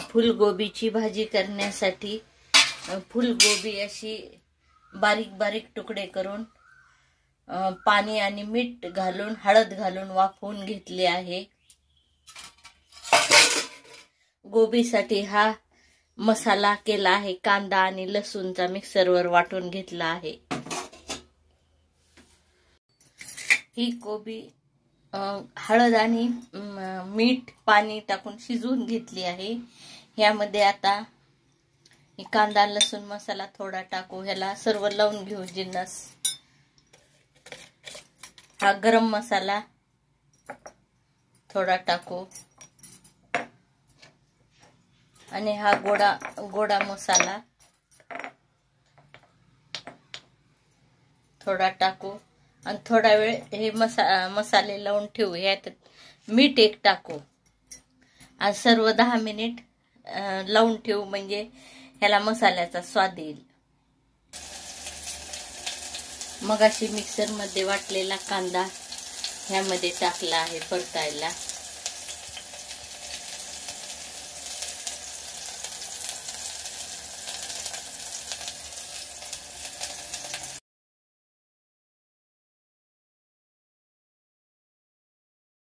फुलगोबीची भाजी करण्यासाठी फुलगोबी अशी बारीक बारीक तुकडे करून पाणी आणि मीठ घालून हळद घालून वाफवून घेतले आहे। गोबीसाठी हा मसाला केला आहे। कांदा आणि लसूणचा मिक्सरवर वाटून घेतला आहे। ही गोबी हळद आणि मीठ पाणी टाकून शिजवून घेतली आहे। यामध्ये आता कांदा लसूण मसाला थोडा टाकू, ह्याला सर्व लावून घेऊ जिन्नस। हा गरम मसाला थोडा टाकू आणि हा गोडा मसाला थोडा टाकू आणि थोडा वेळ हे मसाले लावून ठेवू। यात मीठ एक टाकू आणि सर्व 10 मिनिट लावून ठेवू, म्हणजे ह्याला मसाल्याचा स्वाद येईल। मग अशी मिक्सर मध्ये वाटलेला कांदा ह्यामध्ये टाकला आहे परतायला।